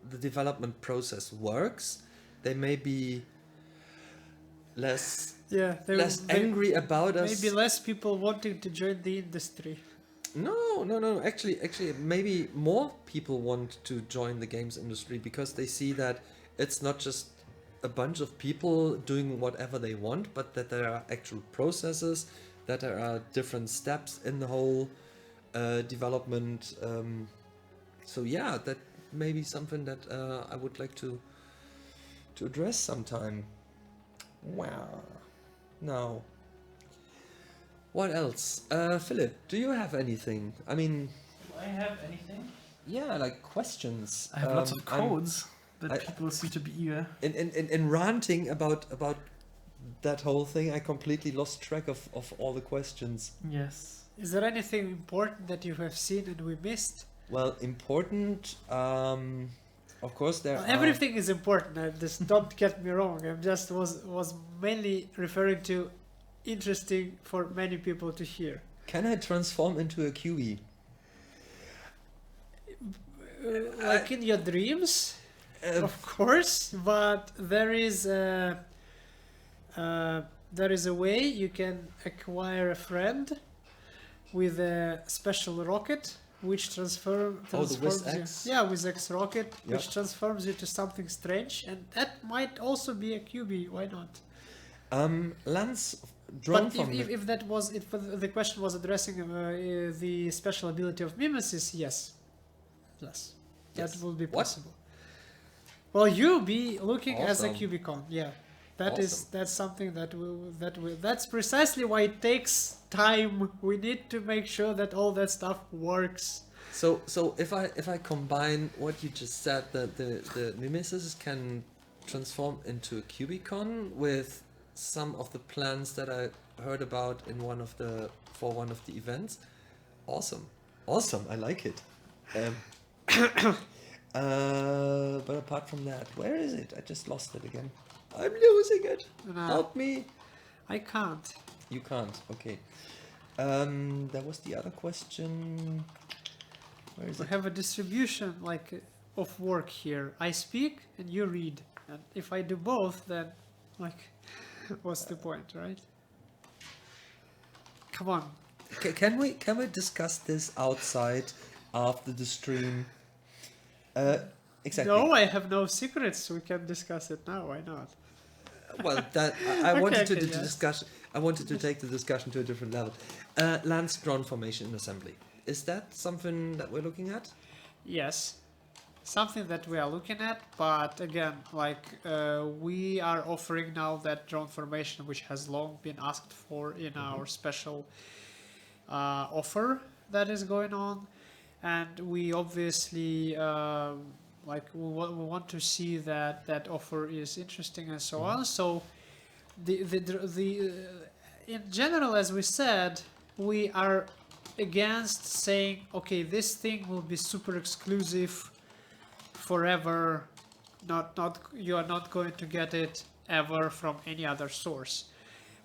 the development process works, they may be less angry about us. Maybe less people wanting to join the industry. No. Actually, maybe more people want to join the games industry because they see that it's not just a bunch of people doing whatever they want, but that there are actual processes, that there are different steps in the whole development. So yeah, that may be something that I would like to address sometime. Wow. Now, what else? Philip, do you have anything? I mean... Do I have anything? Yeah, like questions. I have lots of codes that people seem to be eager. In ranting about that whole thing, I completely lost track of all the questions. Yes. Is there anything important that you have seen and we missed? Well, important... of course, everything is important. Just don't get me wrong. I just was mainly referring to interesting for many people to hear. Can I transform into a QB? Like in your dreams, of course. But there is a way you can acquire a friend with a special rocket, which transforms you, with X rocket, which transforms you to something strange, and that might also be a QB. Why not? Lance. But if the question was addressing the special ability of Mimesis, yes, that will be possible. Well, you'll be looking as a Cubicon, yeah. That's something that's precisely why it takes time. We need to make sure that all that stuff works. So if I combine what you just said, the Mimesis can transform into a Cubicon with some of the plans that I heard about for one of the events. Awesome. Awesome, I like it. But apart from that, where is it? I just lost it again. I'm losing it. No. Help me. I can't. You can't. Okay. There was the other question. Where is We it? have a distribution like of work here. I speak and you read. And if I do both, then like, what's the point, right? Come on. Can we discuss this outside after the stream? Exactly. No, I have no secrets. We can discuss it now. Why not? Well, that I wanted Okay, to yes. discuss. I wanted to take the discussion to a different level. Lance drone formation in assembly. Is that something that we're looking at? Yes, something that we are looking at, but again, like we are offering now that drone formation, which has long been asked for in our special offer that is going on, and we obviously like we want to see that that offer is interesting and so on. So the in general, as we said, we are against saying, okay, this thing will be super exclusive forever. Not you are not going to get it ever from any other source.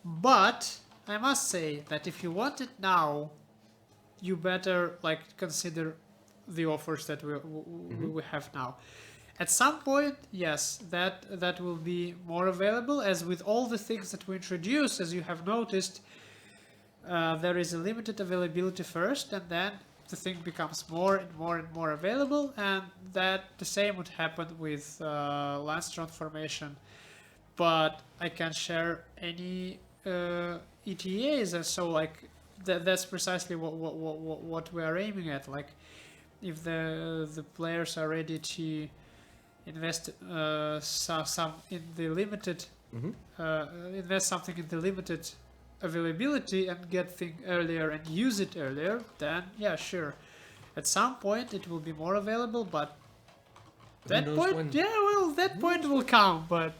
But I must say that if you want it now, you better like consider the offers that we have now. At some point, yes, that will be more available. As with all the things that we introduce, as you have noticed, there is a limited availability first, and then the thing becomes more and more and more available. And that the same would happen with Lance transformation. But I can share any ETAs, and so like that's precisely what we are aiming at. Like, if the players are ready to invest some in the limited invest something in the limited availability and get thing earlier and use it earlier, then yeah, sure, at some point it will be more available, but that knows point when? yeah, well, that point will come. But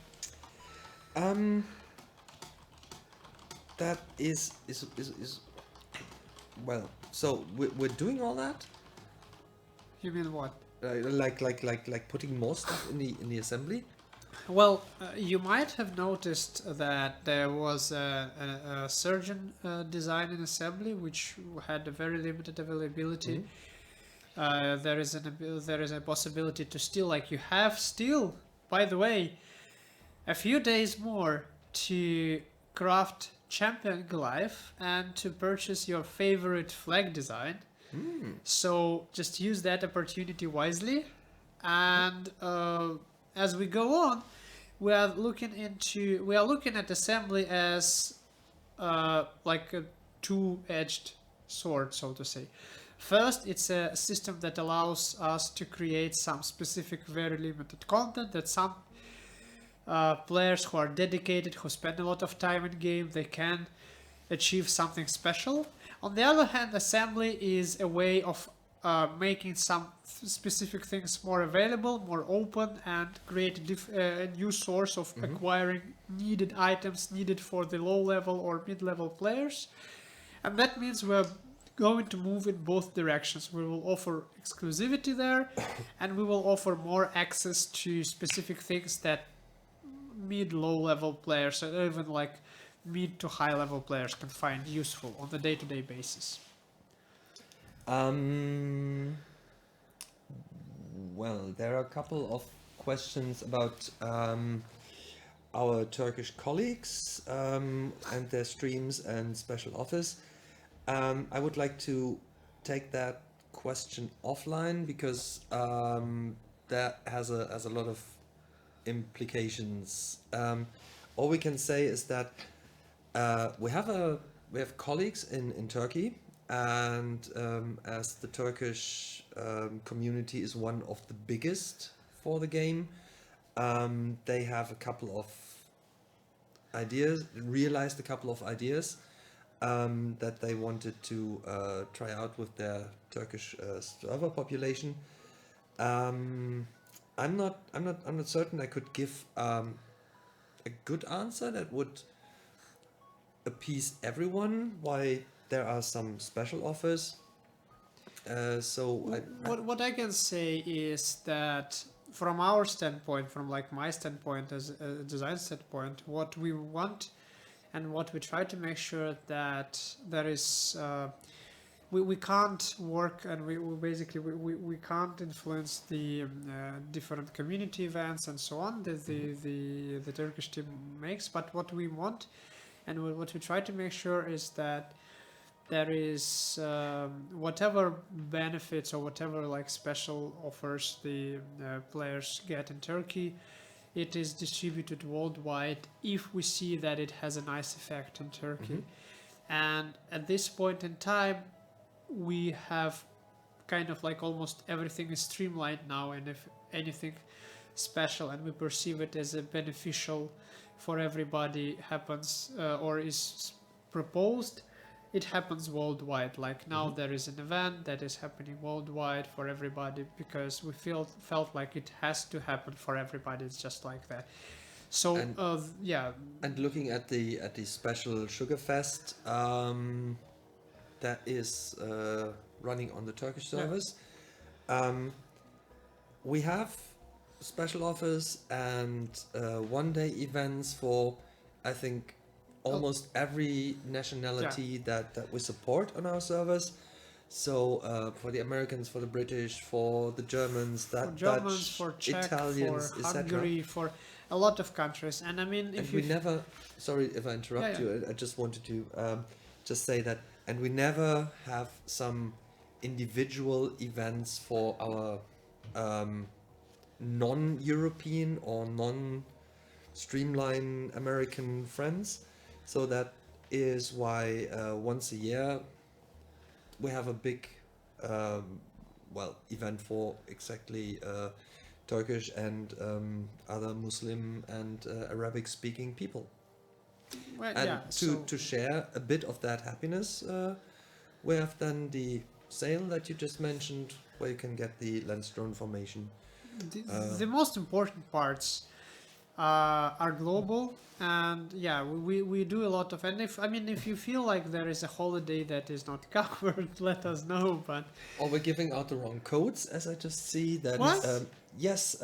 That is well. So we're doing all that. you mean what? Like putting more stuff in the assembly. Well, you might have noticed that there was a surgeon design in assembly which had a very limited availability. There is a possibility to still, like, you have still, by the way, a few days more to craft Champion Goliath and to purchase your favorite flag design. So just use that opportunity wisely, and as we go on, we are looking at assembly as like a two-edged sword, so to say. First, it's a system that allows us to create some specific, very limited content that some players who are dedicated, who spend a lot of time in game, they can achieve something special. On the other hand, assembly is a way of making some specific things more available, more open, and create a new source of acquiring needed items needed for the low-level or mid-level players. And that means we're going to move in both directions. We will offer exclusivity there, and we will offer more access to specific things that mid-low-level players, or even like mid to high-level players, can find useful on a day-to-day basis. Well, there are a couple of questions about our Turkish colleagues and their streams and special offers. I would like to take that question offline because that has a lot of implications. All we can say is that we have colleagues in Turkey, and as the Turkish community is one of the biggest for the game, they have a couple of ideas, realized a couple of ideas that they wanted to try out with their Turkish server population. I'm not certain I could give a good answer that would appease everyone. Why there are some special offers. What I can say is that from our standpoint, from like my standpoint as a design standpoint, what we want and what we try to make sure that there is we can't work and we can't influence the different community events and so on that the Turkish team makes, but what we want and what we try to make sure is that there is whatever benefits or whatever like special offers the players get in Turkey, it is distributed worldwide if we see that it has a nice effect in Turkey. And at this point in time, we have kind of like almost everything is streamlined now, and if anything special and we perceive it as a beneficial for everybody happens or is proposed, it happens worldwide. Like now there is an event that is happening worldwide for everybody because we felt like it has to happen for everybody. It's just like that. So And looking at the special Sugar Fest that is running on the Turkish servers, we have special offers and one-day events for, I think, almost every nationality that we support on our servers. So for the Americans, for the British, for the Germans, Dutch, for Czech, Italians, for etc. Hungary, for a lot of countries. And I mean, if we never, sorry if I interrupt you, I just wanted to just say that, and we never have some individual events for our non-European or non-streamline American friends. So that is why once a year we have a big event for exactly Turkish and other Muslim and Arabic speaking people. Well, and to share a bit of that happiness, we have then the sale that you just mentioned, where you can get the lens drone formation. The most important parts are global, and we do a lot of. And if you feel like there is a holiday that is not covered, let us know. But or we're giving out the wrong codes, as I just see that. What? Yes,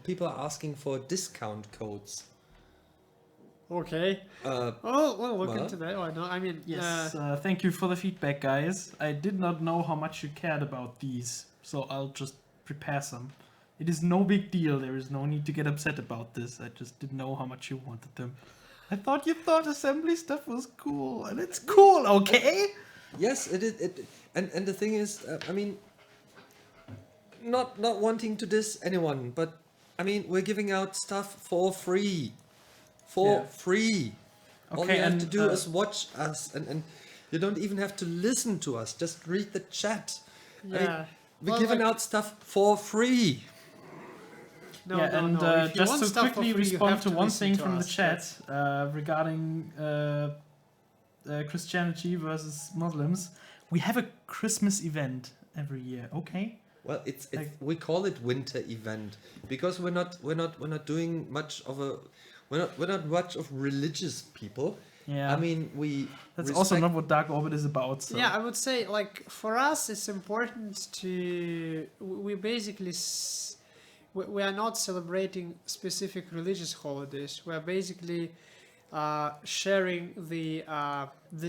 people are asking for discount codes. Okay. We'll look into that. Why not? I mean, yes. Thank you for the feedback, guys. I did not know how much you cared about these, so I'll just prepare some. It is no big deal. There is no need to get upset about this. I just didn't know how much you wanted them. I thought you thought assembly stuff was cool, and it's cool, okay? Yes, it is. And the thing is, I mean, not wanting to diss anyone, but I mean, we're giving out stuff for free. Free. All you have to do is watch us, and you don't even have to listen to us. Just read the chat. Yeah. I mean, we're giving out stuff for free. Just to quickly respond to one thing from the chat regarding Christianity versus Muslims, we have a Christmas event every year. Okay. Well, it's we call it winter event because we're not doing much of a we're not much of religious people. Yeah. I mean, that's also not what DarkOrbit is about. So. Yeah, I would say like for us, it's important to we basically. We are not celebrating specific religious holidays. We are basically sharing the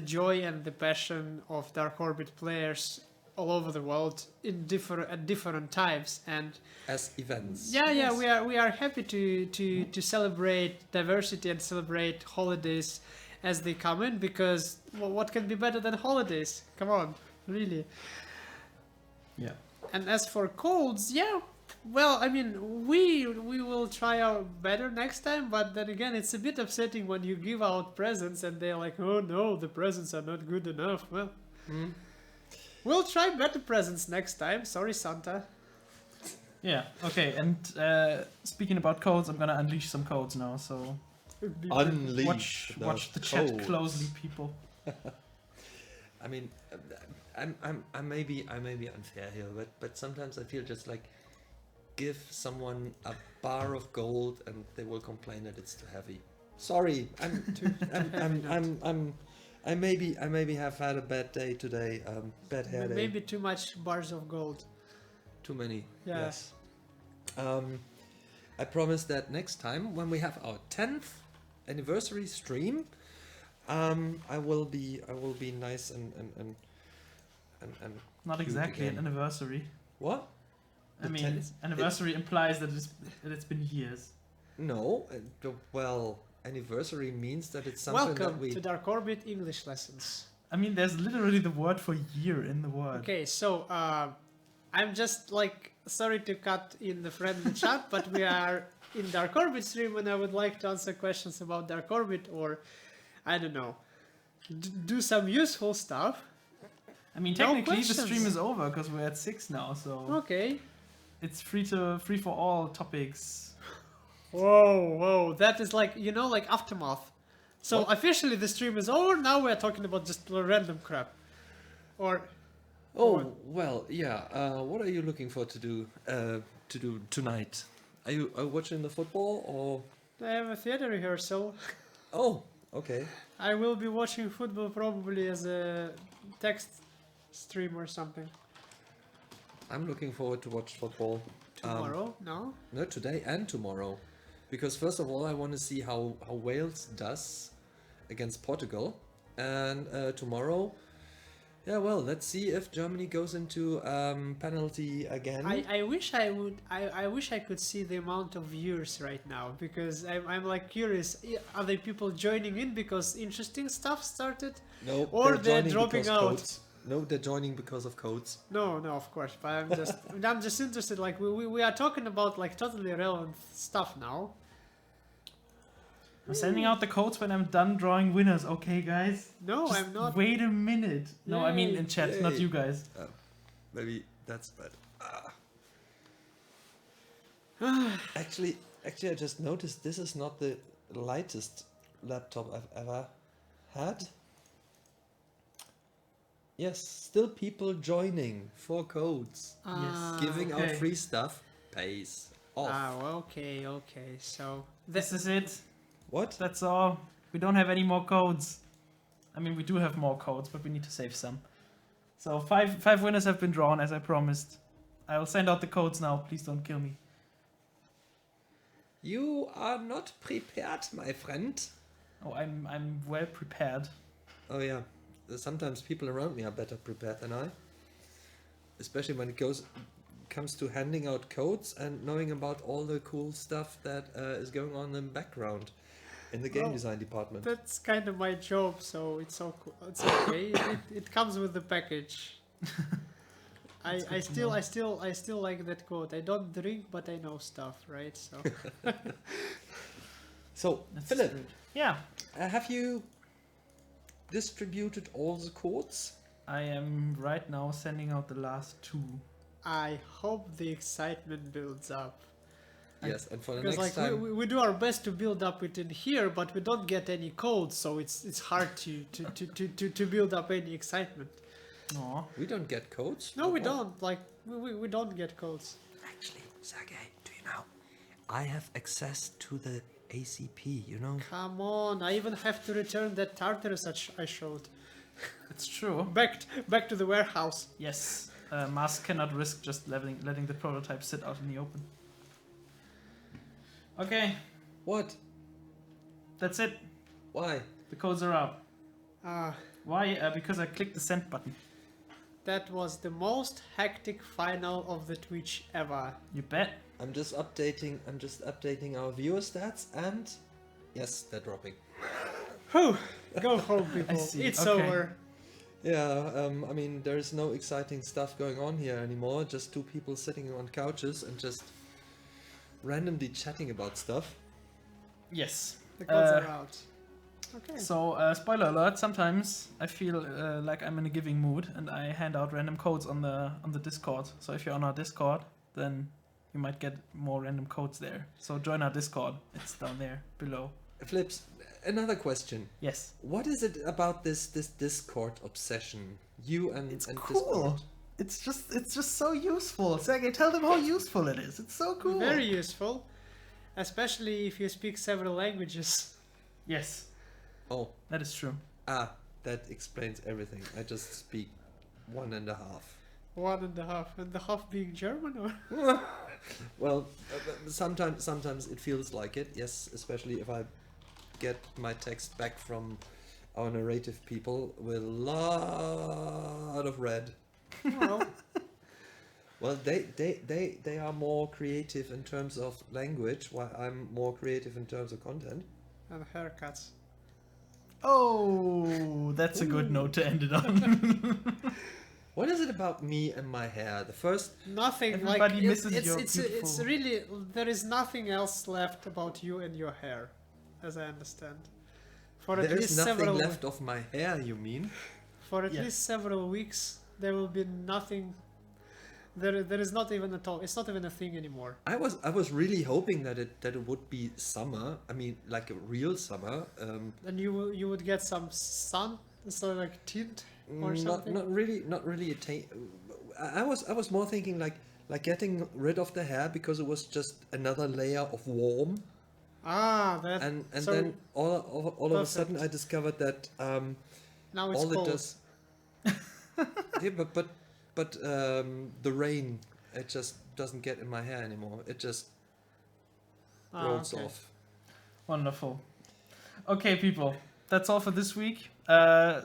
joy and the passion of DarkOrbit players all over the world at different times and as events. Yeah, we are happy to celebrate diversity and celebrate holidays as they come in, because what can be better than holidays? Come on, really. Yeah. And as for codes, well, I mean, we will try our better next time, but then again, it's a bit upsetting when you give out presents and they're like, oh no, the presents are not good enough. Well, we'll try better presents next time. Sorry, Santa. Yeah, okay, and speaking about codes, I'm gonna unleash some codes now, so... Unleash watch the chat closely, people. I mean, I may be unfair here, but sometimes I feel just like, give someone a bar of gold and they will complain that it's too heavy. Sorry, I maybe have had a bad day today. Bad hair day. Maybe too much bars of gold. Too many. Yeah. Yes. I promise that next time when we have our 10th anniversary stream, I will be nice and Not cute exactly an again. anniversary. What? I The mean, 10th? anniversary implies that it's been years. No. Well, anniversary means that it's something Welcome that we. to DarkOrbit English lessons. I mean, there's literally the word for year in the word. Okay, so I'm just like sorry to cut in the friendly chat, but we are in DarkOrbit stream, and I would like to answer questions about DarkOrbit, or I don't know, do some useful stuff. I mean, No technically the questions. stream is over because we're at 6 now, so Okay. it's free for all topics. Whoa, that is like, like Aftermath. So What? officially the stream is over, now we're talking about just random crap. Or, Oh well, yeah. What are you looking for to do tonight? Are you watching the football or? I have a theater rehearsal. Oh, okay. I will be watching football probably as a text stream or something. I'm looking forward to watch football. Tomorrow, no? No, today and tomorrow, because first of all I want to see how Wales does against Portugal, and tomorrow, yeah, well, let's see if Germany goes into penalty again. I wish I wish I could see the amount of viewers right now, because I'm like curious, are there people joining in because interesting stuff started? No, Or they're joining dropping because out. Codes. No, they're joining because of codes. No, of course, but I'm just interested, like we are talking about like totally irrelevant stuff now. I'm sending out the codes when I'm done drawing winners, okay, guys? No, Just I'm not. Wait a minute. No, I mean Yay. in chat, not Yay. you guys. Maybe that's bad. Actually, I just noticed this is not the lightest laptop I've ever had. Yes, still people joining for codes. Giving out okay. free stuff pays off. Okay. So This is it. What? That's all. We don't have any more codes. I mean, we do have more codes, but we need to save some. So five winners have been drawn, as I promised. I will send out the codes now. Please don't kill me. You are not prepared, my friend. Oh, I'm well prepared. Oh yeah, sometimes people around me are better prepared than I. Especially when it comes to handing out codes and knowing about all the cool stuff that is going on in the background in the game Well, design department. that's kind of my job, so it's okay. it comes with the package. I still like that quote. I don't drink, but I know stuff, right? So So, That's Philip, true. Yeah, have you distributed all the codes? I am right now sending out the last 2. I hope the excitement builds up. Yes, and for the Because next like time... we do our best to build up it in here, but we don't get any codes, so it's hard to build up any excitement. Aw. We don't get codes? No, we What? don't. Like we don't get codes. Actually, Sergey, do you know? I have access to the ACP, you know? Come on, I even have to return that Tartarus that I showed. It's true. Back to the warehouse. Yes, Mars cannot risk just letting the prototype sit out in the open. Okay, What? that's it. Why? The codes are out. Ah. Why? Because I clicked the send button. That was the most hectic final of the Twitch ever. You bet. I'm just updating our viewer stats, and yes, they're dropping. Whew! Go home, people. see. It's Okay. over. Yeah, I mean, there's no exciting stuff going on here anymore. Just 2 people sitting on couches and just randomly chatting about stuff. Yes. The codes are out. Okay. So, spoiler alert, sometimes I feel like I'm in a giving mood and I hand out random codes on the Discord. So if you're on our Discord, then you might get more random codes there. So join our Discord. It's down there below. Flips, another question. Yes. What is it about this Discord obsession? You and It's and cool. Discord? It's just so useful. Sergey, tell them how useful it is. It's so cool. Very useful. Especially if you speak several languages. Yes, Oh, that is true. that explains everything. I just speak 1.5. 1.5, and the half being German, or? Well, sometimes it feels like it. Yes, especially if I get my text back from our narrative people with a lot of red. Well, Well, they are more creative in terms of language, while I'm more creative in terms of content. and haircuts. Oh, that's a good note to end it on. What is it about me and my hair? The first, Nothing. Everybody like misses it's your it's beautiful- really there is nothing else left about you and your hair, as I understand. For at there's least nothing several left of my hair. You mean? for at Yes. least several weeks there will be nothing. There is not even a talk. It's not even a thing anymore. I was really hoping that it would be summer. I mean, like a real summer. And you would get some sun, so like tint or something. Not really a I was more thinking like getting rid of the hair because it was just another layer of warm, That and so then all of a sudden perfect. I discovered that now it's all it cold. does. Yeah, but the rain, it just doesn't get in my hair anymore. It just rolls Okay. off. Wonderful. Okay, people, that's all for this week.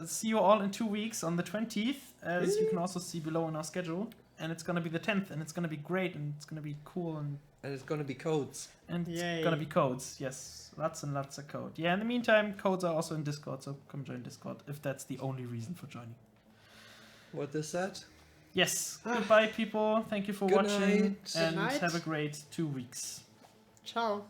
See you all in 2 weeks on the 20th, as you can also see below in our schedule. And it's gonna be the 10th, and it's gonna be great, and it's gonna be cool, and And it's gonna be codes. it's Yay. gonna be codes. Yes, lots and lots of code. Yeah. In the meantime, codes are also in Discord, so come join Discord if that's the only reason for joining. What is that? Yes. Goodbye, people. Thank you for Good watching, night. and Good night. have a great 2 weeks. Ciao.